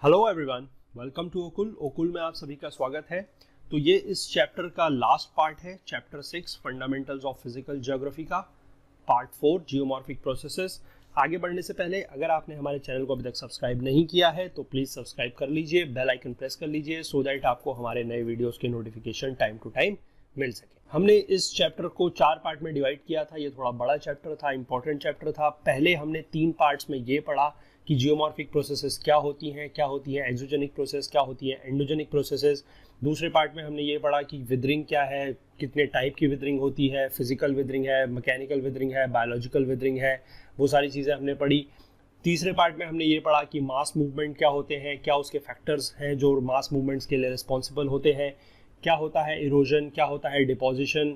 Hello everyone, welcome to ओकुल में आप सभी का स्वागत है। तो ये इस चैप्टर का लास्ट पार्ट है, chapter 6 fundamentals of physical geography का पार्ट 4 जियोमॉर्फिक प्रोसेसेस। आगे बढ़ने से पहले अगर आपने हमारे चैनल को अभी तक सब्सक्राइब नहीं किया है तो प्लीज़ सब्सक्राइब कर लीजिए, बेल आइकन प्रेस कर लीजिए सो दैट आपको हमारे नए वीडियोस के नोटिफिकेशन टाइम टू टाइम मिल सके। हमने इस चैप्टर को 4 पार्ट में डिवाइड किया था। ये थोड़ा बड़ा चैप्टर था, इंपॉर्टेंट चैप्टर था। पहले हमने 3 पार्ट्स में ये पढ़ा कि जियोमॉर्फिक प्रोसेसेस क्या होती हैं एक्सोजेनिक प्रोसेस क्या होती है, एंडोजेनिक प्रोसेसेस। दूसरे पार्ट में हमने ये पढ़ा कि विदरिंग क्या है, कितने टाइप की विदरिंग होती है, फिजिकल विदरिंग है, मैकेनिकल विदरिंग है, बायोलॉजिकल विदरिंग है, वो सारी चीज़ें हमने पढ़ी। तीसरे पार्ट में हमने ये पढ़ा कि मास मूवमेंट क्या होते हैं, क्या उसके फैक्टर्स हैं जो मास मूवमेंट्स के लिए रिस्पॉन्सिबल होते हैं, क्या होता है इरोजन, क्या होता है डिपोजिशन,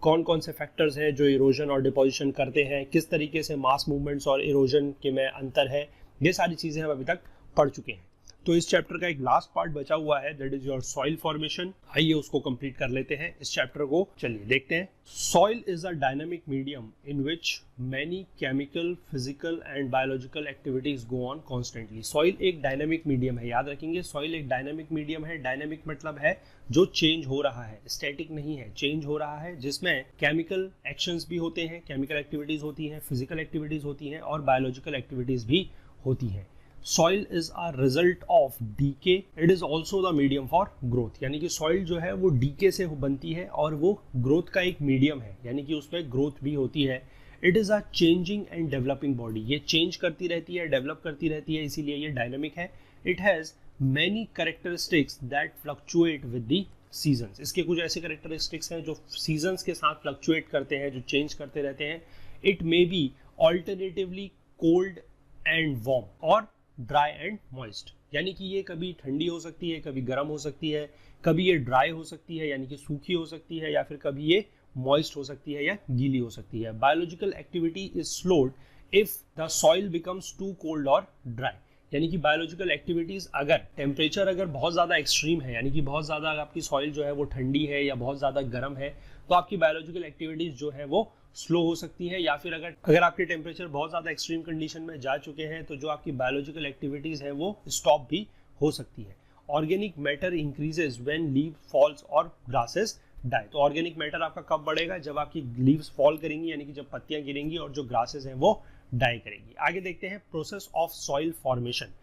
कौन कौन से फैक्टर्स हैं जो इरोजन और डिपोजिशन करते हैं, किस तरीके से मास मूवमेंट्स और इरोजन के में अंतर है। ये सारी चीज़ें हम अभी तक पढ़ चुके हैं। तो इस चैप्टर का एक लास्ट पार्ट बचा हुआ है, that is your soil formation. आइए उसको कंप्लीट कर लेते हैं इस चैप्टर को। चलिए देखते हैं। Soil is a dynamic medium in which many chemical, physical and biological activities go on constantly. Soil एक डायनामिक मीडियम है, याद रखेंगे। सॉइल एक डायनामिक मीडियम है। डायनामिक मतलब है जो चेंज हो रहा है, स्टैटिक नहीं है, चेंज हो रहा है, जिसमें केमिकल एक्शंस भी होते हैं, केमिकल एक्टिविटीज होती हैं, फिजिकल एक्टिविटीज होती हैं और बायोलॉजिकल एक्टिविटीज भी होती है। Soil is a result of decay, it is also the medium for growth. यानी कि सॉइल जो है वो डीके से बनती है और वो ग्रोथ का एक मीडियम है, यानी कि उसमें ग्रोथ भी होती है। It is a changing and developing body, ये चेंज करती रहती है, डेवलप करती रहती है, इसीलिए ये डायनामिक है। It has many characteristics that fluctuate with the seasons. इसके कुछ ऐसे कैरेक्टरिस्टिक्स हैं जो सीजन्स के साथ फ्लक्चुएट करते हैं, जो चेंज करते रहते हैं। It may be alternatively cold and warm और ड्राई एंड मॉइस्ट, यानी कि ये कभी ठंडी हो सकती है, कभी गर्म हो सकती है, कभी ये ड्राई हो सकती है यानी कि सूखी हो सकती है, या फिर कभी ये मॉइस्ट हो सकती है या गीली हो सकती है। Biological activity is slowed if the soil becomes too cold और ड्राई, यानी कि बायोलॉजिकल एक्टिविटीज अगर टेम्परेचर अगर बहुत ज़्यादा एक्सट्रीम है, यानी कि बहुत ज़्यादा आपकी सॉइल जो है वो ठंडी है या बहुत ज़्यादा गर्म है, तो आपकी बायोलॉजिकल एक्टिविटीज जो है वो स्लो हो सकती है। या फिर अगर आपके टेम्परेचर बहुत ज़्यादा एक्सट्रीम कंडीशन में जा चुके हैं तो जो आपकी बायोलॉजिकल एक्टिविटीज़ है वो स्टॉप भी हो सकती है। Organic matter increases when leave falls और ग्रासेस डाई। तो ऑर्गेनिक मैटर आपका कब बढ़ेगा? जब आपकी लीव्स फॉल करेंगी, यानी कि जब पत्तियां गिरेंगी और जो ग्रासेस हैं वो डाई करेंगी। आगे देखते हैं process of soil formation.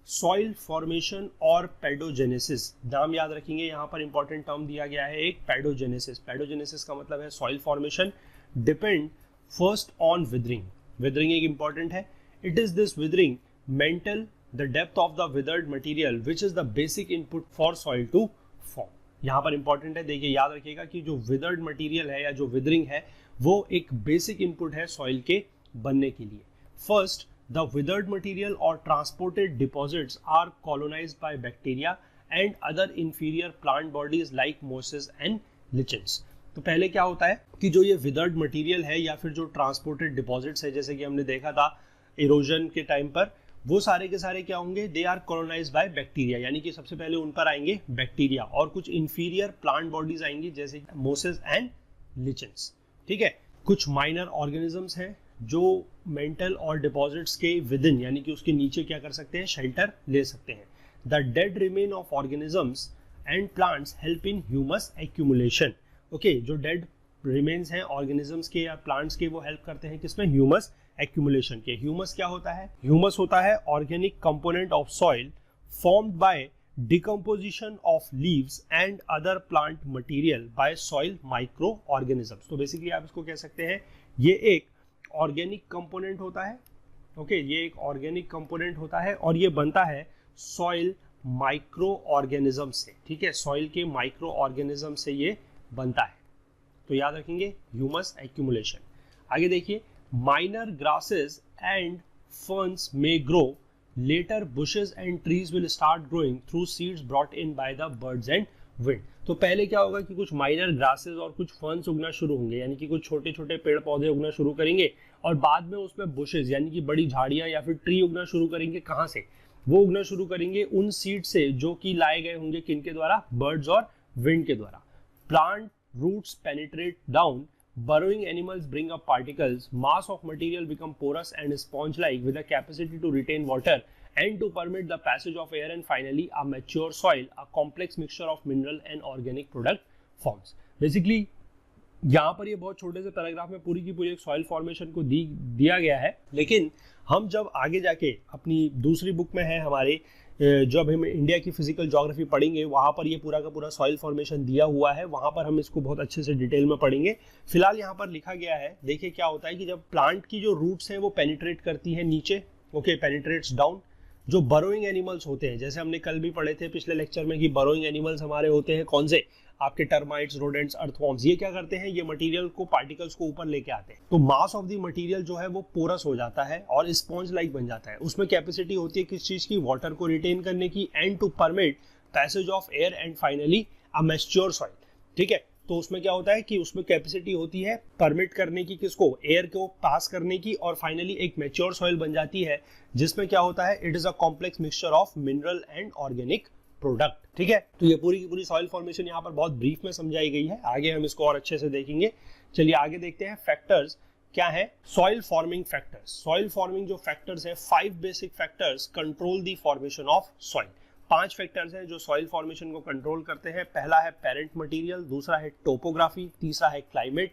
Soil formation और पेडोजेनेसिस, नाम याद रखेंगे, यहाँ पर इंपॉर्टेंट टर्म दिया गया है एक, पेडोजेनेसिस। पेडोजेनेसिस का मतलब है soil formation. Depend first on weathering, weathering एक इंपॉर्टेंट है। It is this weathering mantle the depth of the weathered material which is the basic input for soil to form. यहाँ पर इंपॉर्टेंट है, देखिए याद रखिएगा कि जो विदर्ड मटेरियल है या जो विदरिंग है वो एक बेसिक इनपुट है सॉइल के बनने के लिए। फर्स्ट, द विदर्ड मटेरियल और transported deposits are colonised by bacteria and other inferior plant bodies like mosses and lichens. तो पहले क्या होता है कि जो ये विदर्ड मटेरियल है या फिर जो ट्रांसपोर्टेड डिपॉजिट्स है, जैसे कि हमने देखा था इरोजन के टाइम पर, वो सारे के सारे क्या होंगे? They are colonised by bacteria, यानी कि सबसे पहले उन पर आएंगे बैक्टीरिया और कुछ इंफीरियर प्लांट बॉडीज आएंगी जैसे मोसेस एंड लिचेंस। ठीक है, कुछ माइनर ऑर्गेनिजम्स हैं जो मेंटल और डिपॉजिट्स के विदिन, यानी कि उसके नीचे क्या कर सकते हैं? शेल्टर ले सकते हैं। The dead remain of organisms and plants help in humus accumulation. Okay, जो डेड रिमेन्स हैं ऑर्गेनिजम्स के या प्लांट्स के, वो हेल्प करते हैं किसमें? ह्यूमस एक्यूमुलेशन के। ह्यूमस क्या होता है? ह्यूमस होता है organic component of soil formed by decomposition of leaves and other plant material by soil micro organisms. तो बेसिकली आप इसको कह सकते हैं ये एक ऑर्गेनिक कंपोनेंट होता है। ओके, ये एक ऑर्गेनिक कंपोनेंट होता है और ये बनता है सॉइल माइक्रो ऑर्गेनिज्म से। ठीक है, सॉइल के माइक्रो ऑर्गेनिज्म से ये बनता है। तो याद रखेंगे ह्यूमस एक्यूमुलेशन। आगे देखिए, minor grasses and ferns may grow, later bushes and trees will start growing through seeds brought in by the birds and wind. तो पहले क्या होगा कि कुछ माइनर ग्रासेस और कुछ फर्न्स उगना शुरू होंगे, यानी कि कुछ छोटे छोटे पेड़ पौधे उगना शुरू करेंगे और बाद में उसमें बुशेस यानी कि बड़ी झाड़ियां या फिर ट्री उगना शुरू करेंगे। कहाँ से? वो उगना शुरू करेंगे उन सीड से जो कि लाए गए होंगे किनके द्वारा? बर्ड्स और विंड के द्वारा। Plant roots penetrate down, burrowing animals bring up particles, mass of material become porous and sponge-like with the capacity to retain water and to permit the passage of air and finally a mature soil, a complex mixture of mineral and organic product forms. Basically यहाँ पर ये बहुत छोटे से paragraph में पूरी की पूरी एक सॉइल फॉर्मेशन को दिया गया है, लेकिन हम जब आगे जाके अपनी दूसरी बुक में है हमारे, जब हम इंडिया की फिजिकल ज्योग्राफी पढ़ेंगे वहाँ पर ये पूरा का पूरा सॉइल फॉर्मेशन दिया हुआ है, वहाँ पर हम इसको बहुत अच्छे से डिटेल में पढ़ेंगे। फिलहाल यहाँ पर लिखा गया है, देखिए क्या होता है कि जब प्लांट की जो रूट्स हैं वो पेनिट्रेट करती हैं नीचे, ओके, पेनिट्रेट्स डाउन, जो बरोइंग एनिमल्स होते हैं, जैसे हमने कल भी पढ़े थे पिछले लेक्चर में कि बरोइंग एनिमल्स हमारे होते हैं कौन से, आपके टर्माइट्स, रोडेंट्स, अर्थवॉर्म्स, ये क्या करते हैं, ये मटेरियल को, पार्टिकल्स को ऊपर लेके आते हैं, तो मास ऑफ द मटेरियल जो है वो पोरस हो जाता है और स्पॉन्ज लाइक बन जाता है। उसमें कैपेसिटी होती है किस चीज की, वाटर को रिटेन करने की, and to permit passage of air and finally a mature soil, ठीक है। तो उसमें क्या होता है कि उसमें कैपेसिटी होती है परमिट करने की, किसको, एयर को पास करने की, और फाइनली एक मैच्योर सॉइल बन जाती है जिसमें क्या होता है, it is a complex mixture of mineral and organic product, ठीक है। तो ये पूरी की पूरी सॉइल फॉर्मेशन यहाँ पर बहुत ब्रीफ में समझाई गई है, आगे हम इसको और अच्छे से देखेंगे। चलिए आगे देखते हैं फैक्टर्स क्या है, soil forming factors. Soil forming जो फैक्टर्स है, 5 basic factors control the formation of soil. 5 factors हैं जो सॉइल फॉर्मेशन को कंट्रोल करते हैं। पहला है पेरेंट मटेरियल, दूसरा है टोपोग्राफी, तीसरा है क्लाइमेट,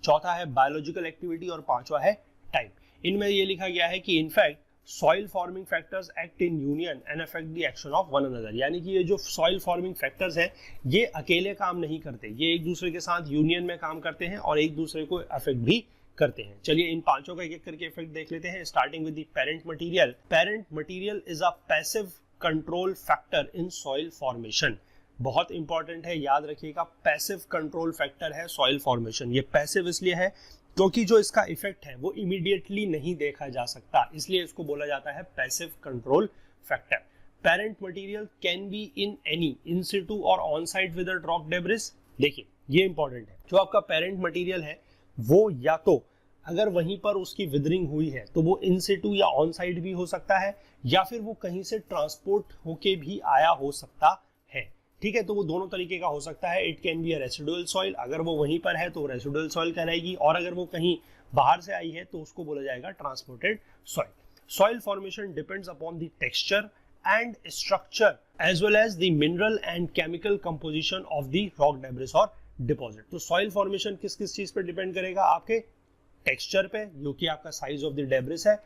चौथा है बायोलॉजिकल एक्टिविटी और पांचवा है टाइम। इनमें ये लिखा गया है कि in fact soil forming factors act in union and affect the action of one another, यानी कि ये जो सॉइल फॉर्मिंग फैक्टर्स हैं ये अकेले काम नहीं करते, ये एक दूसरे के साथ यूनियन में काम करते हैं और एक दूसरे को अफेक्ट भी करते हैं। चलिए इन पांचों का एक एक करके इफेक्ट देख लेते हैं, starting with the parent material. Parent material is a passive control factor in soil formation. बहुत इंपॉर्टेंट है, याद रखिएगा, पैसिव कंट्रोल फैक्टर है सॉइल फॉर्मेशन। ये पैसिव इसलिए है क्योंकि जो इसका इफेक्ट है वो इमीडिएटली नहीं देखा जा सकता, इसलिए इसको बोला जाता है passive control factor. Parent material can be in any in Situ और ऑन साइट विदर रॉक डेब्रिस। देखिए ये इंपॉर्टेंट है, जो आपका पेरेंट मटेरियल है वो या तो अगर वहीं पर उसकी विदरिंग हुई है तो वो इन सिटू या ऑन साइट भी हो सकता है, या फिर वो कहीं से ट्रांसपोर्ट होके भी आया हो सकता है, ठीक है। तो वो दोनों तरीके का हो सकता है। It can be a residual soil, अगर वो वहीं पर है तो रेसिडुअल सॉइल कहलाएगी, और अगर वो कहीं बाहर से आई है तो उसको बोला जाएगा transported soil. Soil formation depends upon the texture and structure as well as the mineral and chemical composition of the rock debris और डिपॉजिट। तो सॉइल फॉर्मेशन किस किस चीज पर डिपेंड करेगा, आपके टेक्सचर पे, जो कि आपका साइज ऑफ द डेब्रिस है,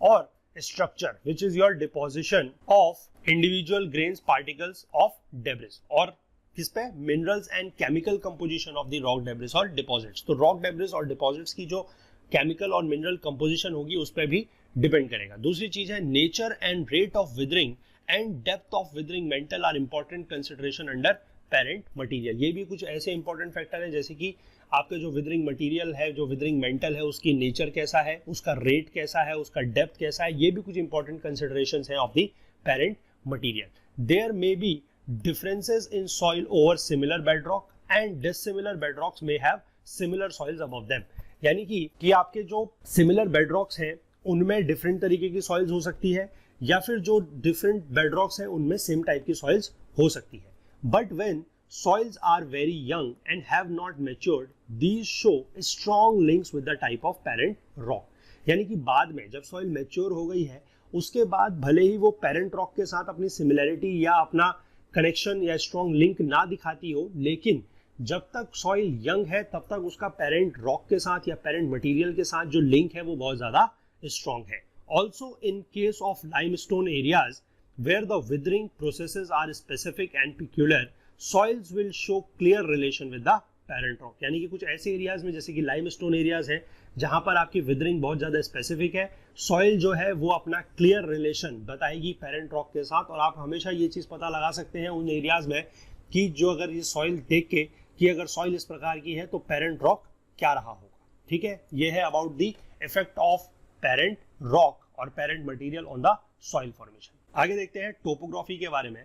और structure which is your deposition of individual grains particles of debris, और किस पे, minerals and chemical composition of the rock debris और डिपॉजिट्स। तो रॉक डेब्रिस और डिपॉजिट्स की जो केमिकल और मिनरल कंपोजिशन होगी उस पर भी डिपेंड करेगा। दूसरी चीज है nature and rate of weathering and depth of weathering mantle are important consideration under parent material. ये भी कुछ ऐसे इंपॉर्टेंट फैक्टर है जैसे कि आपका जो विदरिंग मटेरियल है, जो विदरिंग मेंटल है, उसकी नेचर कैसा है, उसका रेट कैसा है, उसका डेप्थ कैसा है, ये भी कुछ इंपॉर्टेंट कंसिडरेशंस हैं of the parent material. There may be differences in soil over similar bedrock and dissimilar bedrocks may have similar soils above them, यानी कि आपके जो similar bedrocks हैं उनमें डिफरेंट तरीके की सॉइल्स हो सकती है, या फिर जो डिफरेंट बेडरॉक्स हैं उनमें सेम टाइप की सॉइल्स हो सकती है। But when soils are very young and have not matured, these show strong links with the type of parent rock, यानी कि बाद में जब सॉइल मैच्योर हो गई है उसके बाद भले ही वो पेरेंट रॉक के साथ अपनी सिमिलैरिटी या अपना कनेक्शन या स्ट्रॉन्ग लिंक ना दिखाती हो, लेकिन जब तक सॉइल यंग है तब तक उसका पेरेंट रॉक के साथ या पेरेंट मटेरियल के साथ जो लिंक है वो बहुत ज्यादा स्ट्रॉन्ग है। Also in case of limestone areas where the weathering processes are specific and peculiar, soils will show clear relation with the parent rock, यानी कि कुछ ऐसे एरियाज में जैसे कि लाइमस्टोन एरियाज है जहां पर आपकी विदरिंग बहुत ज्यादा स्पेसिफिक है, सॉइल जो है वो अपना क्लियर रिलेशन बताएगी पेरेंट रॉक के साथ। और आप हमेशा ये चीज पता लगा सकते हैं उन एरियाज में कि जो अगर ये सॉइल देख के कि अगर सॉइल इस प्रकार की है तो पेरेंट रॉक क्या रहा होगा, ठीक है। ये है about the effect of parent rock और parent material on the soil formation. आगे देखते हैं टोपोग्राफी के बारे में।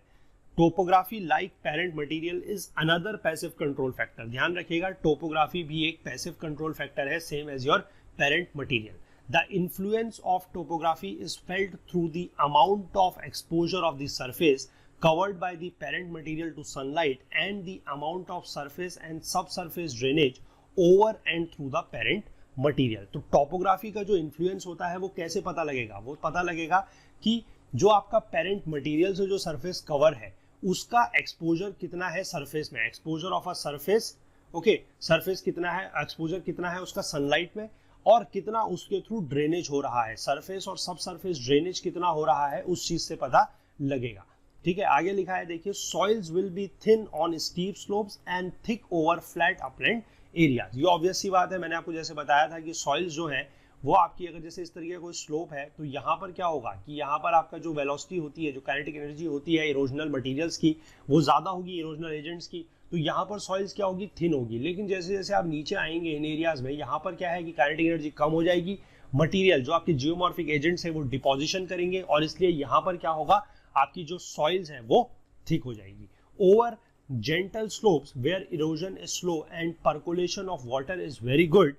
Topography like parent material is another passive control factor. ध्यान रखिएगा टोपोग्राफी भी एक पैसिव कंट्रोल फैक्टर है, same as your parent material. The influence of topography is felt through the amount of exposure of the surface covered by the parent material to sunlight and the amount of surface and subsurface drainage over and through the parent material। तो topography का जो influence होता है वो कैसे पता लगेगा, वो पता लगेगा कि जो आपका पेरेंट मटेरियल से जो सरफेस कवर है उसका एक्सपोजर कितना है सरफेस में, exposure of a surface, okay, surface कितना है, एक्सपोजर कितना है उसका सनलाइट में, और कितना उसके थ्रू ड्रेनेज हो रहा है, सरफेस और सब सरफेस ड्रेनेज कितना हो रहा है उस चीज से पता लगेगा। ठीक है, आगे लिखा है देखिए, soils will be thin on steep slopes and thick over flat upland areas. ये ऑब्वियस सी बात है, मैंने आपको जैसे बताया था कि सॉइल्स जो है वो आपकी अगर जैसे इस तरीके का कोई स्लोप है तो यहाँ पर क्या होगा कि यहाँ पर आपका जो वेलोसिटी होती है, जो काइनेटिक एनर्जी होती है इरोजनल मटेरियल्स की, वो ज्यादा होगी इरोजनल एजेंट्स की, तो यहाँ पर सॉइल्स क्या होगी, थिन होगी। लेकिन जैसे जैसे आप नीचे आएंगे इन एरियाज में, यहाँ पर क्या है कि काइनेटिक एनर्जी कम हो जाएगी, मटेरियल जो आपके जियोमॉर्फिक एजेंट्स है वो डिपोजिशन करेंगे, और इसलिए यहाँ पर क्या होगा, आपकी जो सॉइल्स है वो थिक हो जाएगी। Over gentle slopes where erosion is slow and percolation of water is very good,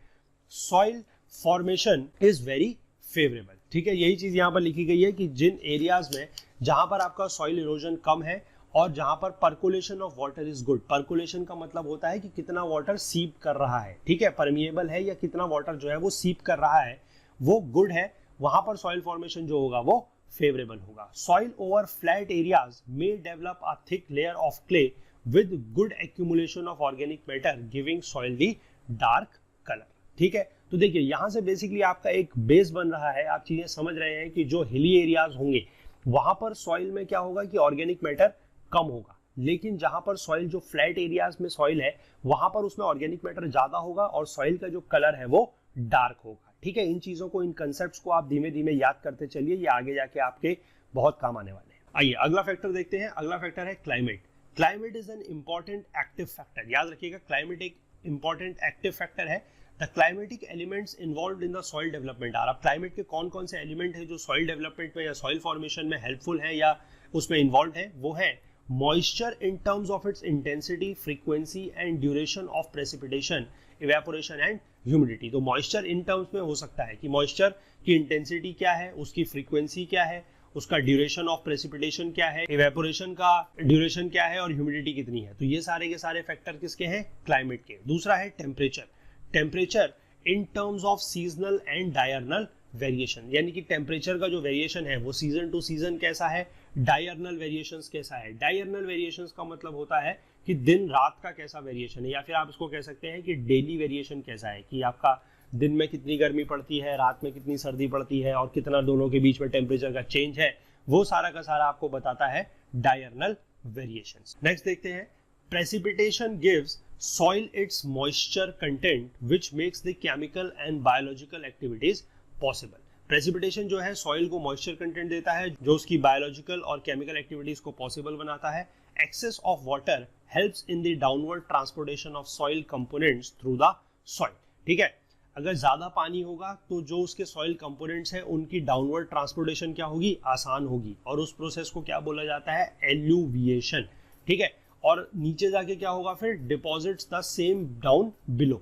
soil formation is very favorable। ठीक है, यही चीज यहाँ पर लिखी गई है कि जिन एरियाज में जहां पर आपका सॉइल इरोजन कम है और जहां पर percolation of water is good, percolation का मतलब होता है कि कितना वाटर सीप कर रहा है, ठीक है, परमिएबल है या कितना वाटर जो है वो सीप कर रहा है, वो गुड है, वहां पर सॉइल फॉर्मेशन जो होगा वो फेवरेबल होगा। Soil over flat areas may develop a thick layer of clay with good accumulation of organic matter giving soil the dark color। ठीक है, तो देखिए यहां से बेसिकली आपका एक बेस बन रहा है, आप चीजें समझ रहे हैं कि जो हिली एरियाज होंगे वहां पर सॉइल में क्या होगा कि ऑर्गेनिक मैटर कम होगा, लेकिन जहां पर सॉइल जो फ्लैट एरियाज में सॉइल है वहां पर उसमें ऑर्गेनिक मैटर ज्यादा होगा और सॉइल का जो कलर है वो डार्क होगा। ठीक है, इन चीजों को, इन कंसेप्ट को आप धीमे धीमे याद करते चलिए, ये आगे जाके आपके बहुत काम आने वाले हैं। आइए अगला फैक्टर देखते हैं। अगला फैक्टर है climate. Climate is an important active factor. याद रखिएगा, क्लाइमेट एक इंपॉर्टेंट एक्टिव फैक्टर है। The climatic elements involved in the soil development are. अब क्लाइमेट के कौन कौन से एलिमेंट है जो सॉइल डेवलपमेंट में या सॉइल फॉर्मेशन में हेल्पफुल है या उसमें इन्वॉल्व है, वो है moisture in terms of its intensity, frequency and duration of precipitation, evaporation and humidity. तो मॉइस्चर इन टर्म्स में हो सकता है कि मॉइस्चर की इंटेंसिटी क्या है, उसकी फ्रीक्वेंसी क्या है, उसका ड्यूरेशन ऑफ प्रेसिपिटेशन क्या है, इवेपोरेशन का ड्यूरेशन क्या है और ह्यूमिडिटी कितनी है। तो ये सारे के सारे फैक्टर किसके हैं, क्लाइमेट के। दूसरा है temperature. Temperature in terms of seasonal and diurnal variation, यानी कि टेम्परेचर का जो वेरिएशन है वो सीजन टू सीजन कैसा है, डायरनल वेरिएशंस कैसा है। डायरनल वेरिएशंस का मतलब होता है कि दिन रात का कैसा वेरिएशन है, या फिर आप इसको कह सकते हैं कि डेली वेरिएशन कैसा है, कि आपका दिन में कितनी गर्मी पड़ती है, रात में कितनी सर्दी पड़ती है और कितना दोनों के बीच में टेम्परेचर का चेंज है, वो सारा का सारा आपको बताता है डायरनल वेरिएशंस। नेक्स्ट देखते हैं, precipitation gives soil it's moisture content which makes the chemical and biological activities possible. Precipitation जो है सॉइल को मॉइस्चर कंटेंट देता है जो उसकी बायोलॉजिकल और केमिकल एक्टिविटीज को पॉसिबल बनाता है। Excess of water helps in the downward transportation of soil components through the soil. ठीक है, अगर ज्यादा पानी होगा तो जो उसके सॉइल कंपोनेंट्स हैं उनकी डाउनवर्ड ट्रांसपोर्टेशन क्या होगी, आसान होगी, और उस प्रोसेस को क्या बोला जाता है, एल्यूविएशन। ठीक है, और नीचे जाके क्या होगा फिर, deposits the same down below.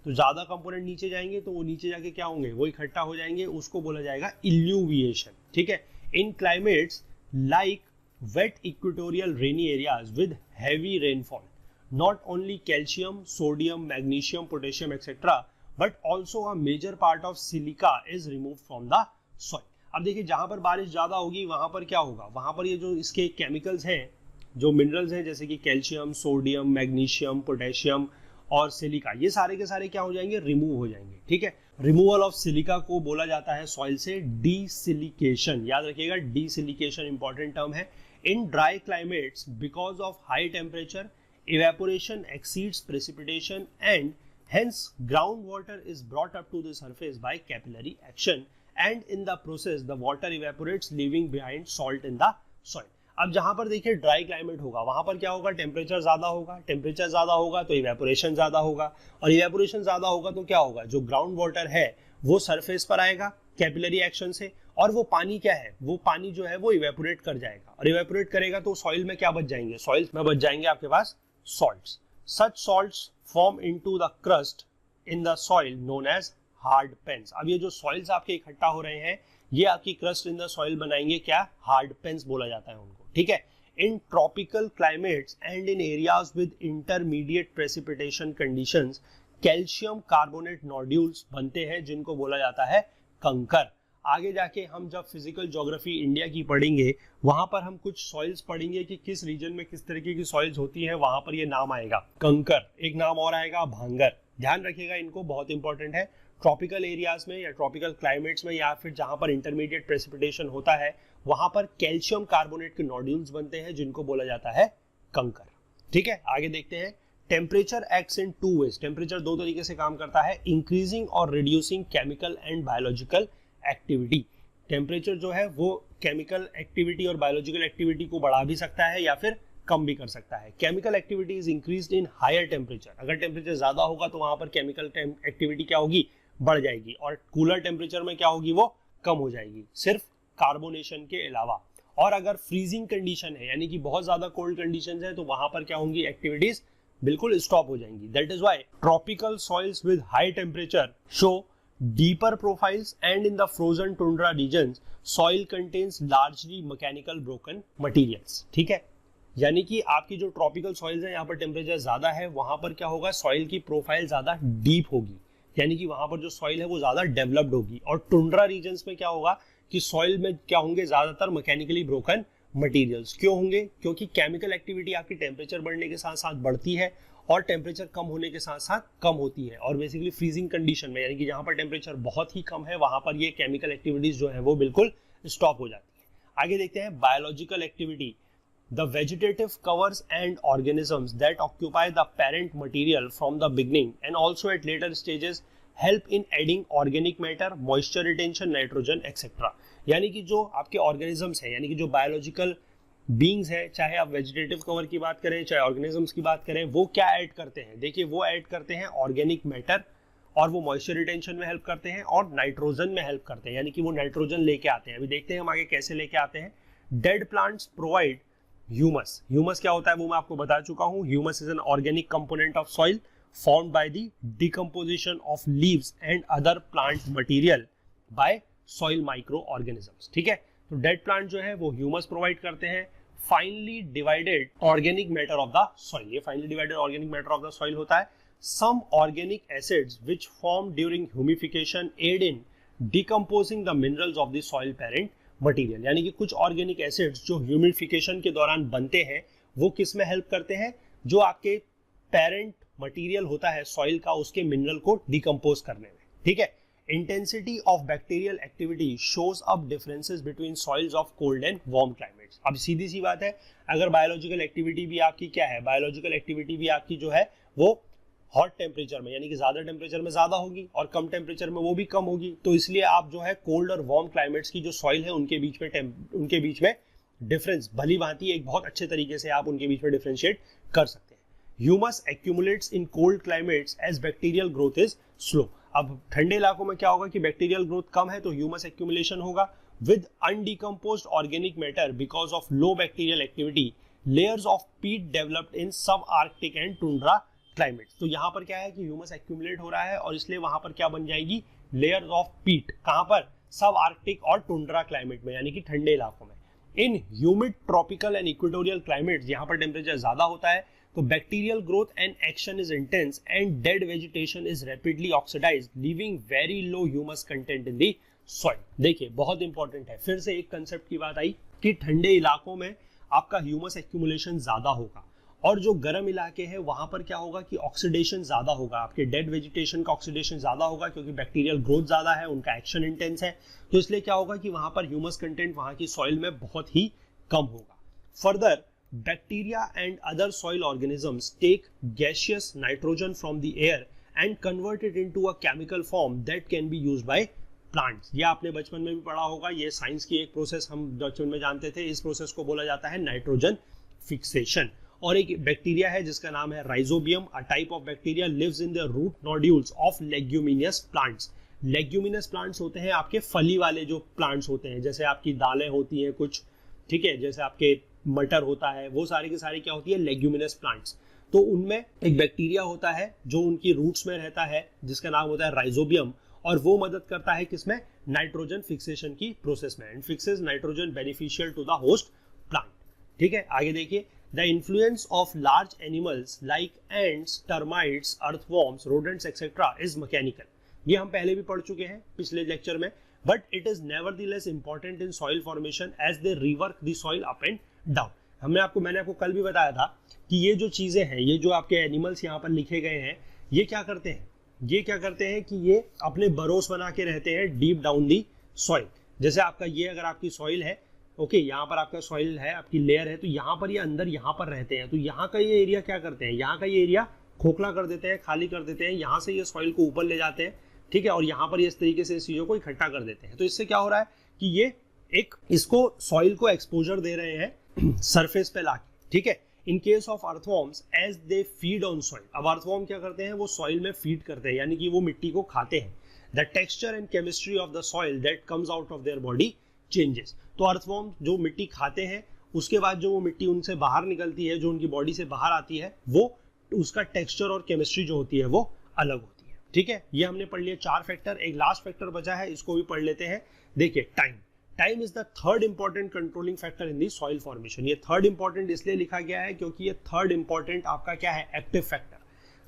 तो ज्यादा कंपोनेंट नीचे जाएंगे तो वो नीचे जाके क्या होंगे, वो इकट्ठा हो जाएंगे, उसको बोला जाएगा इल्यूविएशन। ठीक है, in climates like wet equatorial rainy areas with heavy rainfall, not only calcium, sodium, magnesium, potassium etcetera but also a major part of silica is removed from the soil। अब देखिए जहां पर बारिश ज्यादा होगी वहां पर क्या होगा, वहां पर ये जो इसके केमिकल्स हैं, जो मिनरल्स हैं जैसे कि कैल्शियम, सोडियम, मैग्नीशियम, पोटेशियम और सिलिका, ये सारे के सारे क्या हो जाएंगे, रिमूव हो जाएंगे। ठीक है, रिमूवल ऑफ सिलिका को बोला जाता है सॉइल से डीसिलिकेशन। याद रखिएगा, डीसिलिकेशन इंपॉर्टेंट टर्म है। In dry climates because of high temperature evaporation exceeds precipitation and hence groundwater is brought up to the surface by capillary action and in the process the water evaporates leaving behind salt in the soil। अब जहां पर देखिए dry climate होगा वहां पर क्या होगा, temperature ज्यादा होगा, टेम्परेचर ज्यादा होगा तो इवेपोरेशन ज्यादा होगा, और इवेपोरेशन ज्यादा होगा तो क्या होगा, जो ग्राउंड वाटर है वो सरफेस पर आएगा कैपिलरी एक्शन से, और वो पानी क्या है, वो पानी जो है वो इवेपोरेट कर जाएगा, और इवेपोरेट करेगा तो सॉइल में क्या बच जाएंगे, सॉइल में बच जाएंगे आपके पास salts. Such salts form into the crust in the soil known as hard pans। अब ये जो सॉइल्स आपके इकट्ठा हो रहे हैं ये आपकी क्रस्ट इन द सॉइल बनाएंगे क्या, हार्ड पेन्स बोला जाता है उनको। ठीक है, in tropical climates and in areas with intermediate precipitation conditions calcium carbonate nodules बनते हैं जिनको बोला जाता है कंकर। आगे जाके हम जब फिजिकल ज्योग्राफी इंडिया की पढ़ेंगे वहां पर हम कुछ सॉइल्स पढ़ेंगे कि किस रीजन में किस तरीके की सॉइल्स होती है, वहां पर ये नाम आएगा कंकर, एक नाम और आएगा भांगर। ध्यान रखिएगा इनको, बहुत इंपॉर्टेंट है। ट्रॉपिकल एरियाज में या ट्रॉपिकल क्लाइमेट्स में या फिर जहां पर इंटरमीडिएट प्रेसिपिटेशन होता है वहां पर कैल्शियम कार्बोनेट के नोड्यूल्स बनते हैं जिनको बोला जाता है कंकर। ठीक है, आगे देखते हैं। Temperature acts in two ways. Temperature दो तरीके से काम करता है, इंक्रीजिंग और reducing chemical and biological activity. Temperature जो है वो केमिकल एक्टिविटी और बायोलॉजिकल एक्टिविटी को बढ़ा भी सकता है या फिर कम भी कर सकता है। Chemical activity is increased in higher temperature. अगर टेम्परेचर ज्यादा होगा तो वहां पर केमिकल एक्टिविटी क्या होगी, बढ़ जाएगी, और कूलर टेम्परेचर में क्या होगी, वो कम हो जाएगी, सिर्फ कार्बोनेशन के अलावा। और अगर फ्रीजिंग कंडीशन है यानी कि बहुत ज्यादा कोल्ड कंडीशन है तो वहां पर क्या होंगी, एक्टिविटीज बिल्कुल स्टॉप हो जाएंगी। That is why tropical soils with high temperature show deeper profiles and in the frozen tundra regions soil contains largely mechanical broken materials. ठीक है, यानी कि आपकी जो ट्रॉपिकल सॉइल्स है यहाँ पर टेम्परेचर ज्यादा है, वहां पर क्या होगा, सॉइल की प्रोफाइल ज्यादा डीप होगी, यानी कि वहां पर जो सॉइल है वो ज्यादा डेवलप्ड होगी। और टुंड्रा रीजन्स में क्या होगा कि सॉइल में क्या होंगे, ज्यादातर मैकेनिकली ब्रोकन मटेरियल्स। क्यों होंगे, क्योंकि केमिकल एक्टिविटी आपकी टेम्परेचर बढ़ने के साथ साथ बढ़ती है और टेम्परेचर कम होने के साथ साथ कम होती है। और बेसिकली फ्रीजिंग कंडीशन में यानी कि जहां पर टेम्परेचर बहुत ही कम है वहां पर ये केमिकल एक्टिविटीज जो है वो बिल्कुल स्टॉप हो जाती है। आगे देखते हैं biological activity. The vegetative covers and organisms that occupy the parent material from the beginning and also at later stages help in adding organic matter, moisture retention, nitrogen, etc. यानी कि जो आपके organisms है यानी कि जो biological beings है, चाहे आप vegetative cover की बात करें चाहे organisms की बात करें, वो क्या ऐड करते हैं, देखिए वो ऐड करते हैं organic matter और वो मॉइस्चर रिटेंशन में हेल्प करते हैं और नाइट्रोजन में हेल्प करते हैं, यानी कि वो नाइट्रोजन लेके आते हैं। अभी देखते हैं हम आगे कैसे लेके आते हैं। Dead plants provide humus. Humus क्या होता है वो मैं आपको बता चुका हूं। Humus is an organic component of soil formed by the decomposition of leaves and other plant material by soil micro organisms. ठीक है, तो डेड प्लांट जो है वो ह्यूमस प्रोवाइड करते हैं। Finely divided organic matter of the soil, ये finely divided organic matter of the soil होता है। Some organic acids which form during humification aid in decomposing the minerals of the soil parent material, यानी कि कुछ organic acids जो humidification के दौरान बनते हैं वो किस में हेल्प करते हैं, जो आपके पेरेंट मटेरियल होता है सॉइल का उसके मिनरल को डिकम्पोज करने में। ठीक है, intensity of bacterial activity shows up differences between soils of cold and warm climates. अब सीधी सी बात है, अगर बायोलॉजिकल एक्टिविटी भी आपकी क्या है, बायोलॉजिकल एक्टिविटी भी आपकी जो है वो हॉट टेम्परेचर में यानी कि ज्यादा टेम्परेचर में ज्यादा होगी और कम टेम्परेचर में वो भी कम होगी, तो इसलिए आप जो है कोल्ड और वार्म क्लाइमेट्स की जो सॉइल है उनके बीच में डिफरेंस भली भांति एक बहुत अच्छे तरीके से आप उनके बीच में डिफरेंशिएट कर सकते हैं। Humus accumulates in cold climates as bacterial growth is slow. अब ठंडे इलाकों में क्या होगा कि बैक्टीरियल ग्रोथ कम है तो ह्यूमस एक्यूमुलेशन होगा। With undecomposed organic matter because of low bacterial activity layers of peat developed in sub arctic and tundra climate. तो यहाँ पर क्या है कि ह्यूमस एक्यूमुलेट हो रहा है और इसलिए वहां पर क्या बन जाएगी, लेयर्स ऑफ पीट। कहां पर, सब आर्कटिक और टुंड्रा क्लाइमेट में यानी कि ठंडे इलाकों में। In humid tropical and equatorial climate यहाँ पर टेम्परेचर ज्यादा होता है तो bacterial growth and action is intense and dead vegetation is rapidly oxidised leaving very low humus content in the soil. देखिए बहुत इंपॉर्टेंट है, फिर से एक कंसेप्ट की बात आई कि ठंडे इलाकों में आपका ह्यूमस एक्यूमुलेशन ज्यादा होगा और जो गर्म इलाके हैं वहां पर क्या होगा कि ऑक्सीडेशन ज्यादा होगा, आपके डेड वेजिटेशन का ऑक्सीडेशन ज्यादा होगा क्योंकि बैक्टीरियल ग्रोथ ज्यादा है, उनका एक्शन इंटेंस है, तो इसलिए क्या होगा कि वहां पर ह्यूमस कंटेंट वहां की सॉइल में बहुत ही कम होगा। Further bacteria and other soil organisms take gaseous nitrogen from the air and convert it into a chemical form that can be used by plants. ये आपने बचपन में भी पढ़ा होगा, ये साइंस की एक प्रोसेस हम बचपन में जानते थे, इस प्रोसेस को बोला जाता है नाइट्रोजन फिक्सेशन। और एक बैक्टीरिया है जिसका नाम है rhizobium. A type of bacteria lives in the root nodules of leguminous plants. Leguminous plants होते हैं आपके फली वाले जो प्लांट्स होते हैं, जैसे आपकी दालें होती हैं कुछ, ठीक है, जैसे आपके मटर होता है, वो सारी की सारी क्या होती है, लेग्यूमिनस प्लांट्स। तो उनमें एक बैक्टीरिया होता है जो उनकी रूट्स में रहता है जिसका नाम होता है राइजोबियम, और वो मदद करता है किसमें, नाइट्रोजन फिक्सेशन की प्रोसेस में, and fixes nitrogen beneficial to the host plant. ठीक है, आगे देखिए। The influence of large animals like ants, termites, earthworms, rodents, etc. is mechanical. ये हम पहले भी पढ़ चुके हैं पिछले लेक्चर में। but it is nevertheless important in soil formation as they rework the soil up and down. मैंने आपको कल भी बताया था कि ये जो चीजें हैं, ये जो आपके एनिमल्स यहाँ पर लिखे गए हैं, ये क्या करते हैं कि ये अपने बरोस बना के रहते हैं डीप डाउन दी सॉइल. जैसे आपका ये अगर आपकी सॉइल है, ओके, यहाँ पर आपका सॉइल है, आपकी लेयर है, तो यहाँ पर ये अंदर यहाँ पर रहते हैं. तो यहाँ का ये एरिया क्या करते हैं, यहाँ का ये एरिया खोखला कर देते हैं, खाली कर देते हैं, यहाँ से ये सॉइल को ऊपर ले जाते हैं, ठीक है, और यहाँ पर इस तरीके से इस चीजों को इकट्ठा कर देते हैं. तो इससे क्या हो रहा है कि ये एक इसको सॉइल को एक्सपोजर दे रहे हैं सरफेस पे लाके, ठीक है. In case of earthworms as they feed on soil, अब अर्थवॉर्म क्या करते हैं, वो सॉइल में फीड करते हैं, यानी कि वो मिट्टी को खाते हैं. The texture and chemistry of the soil that comes out of their body changes. तो अर्थवॉर्म जो मिट्टी खाते हैं, उसके बाद जो वो मिट्टी उनसे बाहर निकलती है, जो उनकी बॉडी से बाहर आती है, वो उसका टेक्सचर और केमिस्ट्री जो होती है वो अलग होती है, ठीक है. ये हमने पढ़ लिया 4 फैक्टर. एक लास्ट फैक्टर बचा है, इसको भी पढ़ लेते हैं. देखिए, time is the third important controlling factor in the soil formation. ये थर्ड इंपॉर्टेंट इसलिए लिखा गया है क्योंकि ये थर्ड इंपॉर्टेंट आपका क्या है, active factor.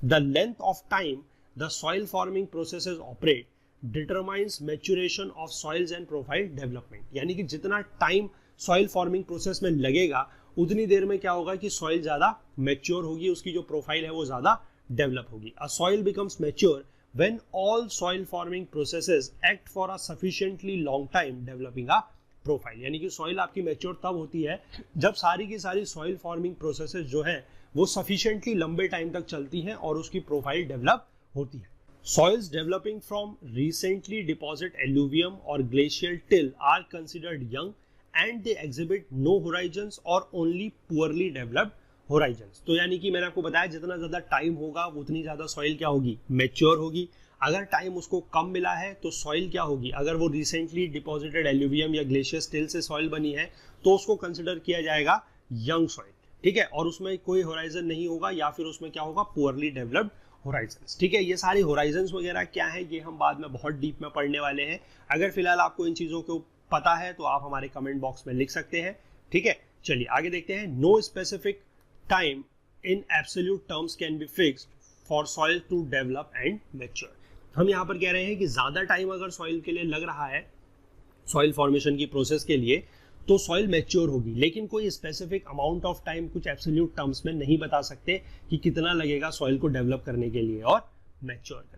The length of time the soil forming processes operate determines maturation of soils and profile development. यानी कि जितना टाइम सॉइल फॉर्मिंग प्रोसेस में लगेगा, उतनी देर में क्या होगा कि सॉइल ज्यादा मैच्योर होगी, उसकी जो प्रोफाइल है वो ज्यादा डेवलप होगी. अ soil becomes mature when all soil forming processes act for a sufficiently long time developing a profile. यानी कि सॉइल आपकी मैच्योर तब होती है जब सारी की सारी सॉइल फॉर्मिंग प्रोसेसेस जो है वो सफिशिएंटली लंबे टाइम तक चलती हैं और उसकी प्रोफाइल डेवलप होती है. Soils developing from recently deposit alluvium और glacial till are considered young and they exhibit no horizons और ओनली पुअरली डेवलप्ड होराइजन्स. तो यानी कि मैंने आपको बताया जितना ज्यादा टाइम होगा उतनी ज्यादा सॉइल क्या होगी, मैच्योर होगी. अगर टाइम उसको कम मिला है तो सॉइल क्या होगी, अगर वो रिसेंटली डिपॉजिटेड एल्यूवियम या ग्लेशियर स्टिल से सॉइल बनी है तो उसको कंसिडर किया जाएगा यंग सॉइल, ठीक है, और उसमें कोई होराइजन नहीं होगा या फिर उसमें क्या होगा, पुअरली डेवलप्ड होराइजन्स, ठीक है. ये सारी होराइजन्स वगैरह क्या है ये हम बाद में बहुत डीप में पढ़ने वाले हैं. अगर फिलहाल आपको इन चीजों को पता है तो आप हमारे कमेंट बॉक्स में लिख सकते हैं, ठीक है. चलिए आगे देखते हैं. No specific time in absolute terms can be fixed for soil to develop and mature. हम यहाँ पर कह रहे हैं कि ज्यादा टाइम अगर सॉइल के लिए लग रहा है, सॉइल फॉर्मेशन की प्रोसेस के लिए, तो सॉइल मैच्योर होगी, लेकिन कोई स्पेसिफिक अमाउंट ऑफ टाइम कुछ एब्सोल्यूट टर्म्स में नहीं बता सकते कि कितना लगेगा सॉइल को डेवलप करने के लिए और मैच्योर करने.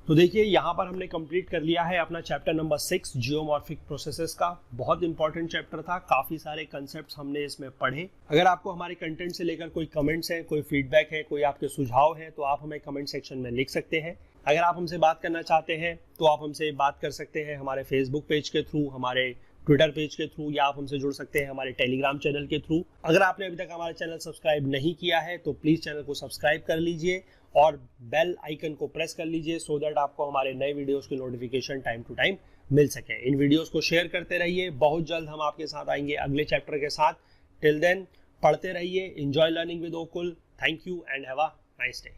तो देखिए यहाँ पर हमने कंप्लीट कर लिया है अपना चैप्टर नंबर 6 जियोमॉर्फिक प्रोसेसेस का. बहुत इंपॉर्टेंट चैप्टर था, काफी सारे कंसेप्ट्स हमने इसमें पढ़े. अगर आपको हमारे कंटेंट से लेकर कोई कमेंट्स है, कोई फीडबैक है, कोई आपके सुझाव है तो आप हमें कमेंट सेक्शन में लिख सकते हैं. अगर आप हमसे बात करना चाहते हैं तो आप हमसे बात कर सकते हैं हमारे फेसबुक पेज के थ्रू, हमारे ट्विटर पेज के थ्रू, या आप हमसे जुड़ सकते हैं हमारे टेलीग्राम चैनल के थ्रू. अगर आपने अभी तक हमारा चैनल सब्सक्राइब नहीं किया है तो प्लीज चैनल को सब्सक्राइब कर लीजिए और बेल आइकन को प्रेस कर लीजिए सो दैट आपको हमारे नए वीडियोस की नोटिफिकेशन टाइम टू टाइम मिल सके. इन वीडियोस को शेयर करते रहिए. बहुत जल्द हम आपके साथ आएंगे अगले चैप्टर के साथ. टिल देन पढ़ते रहिए. Enjoy learning with Okul. Thank you and have a nice day.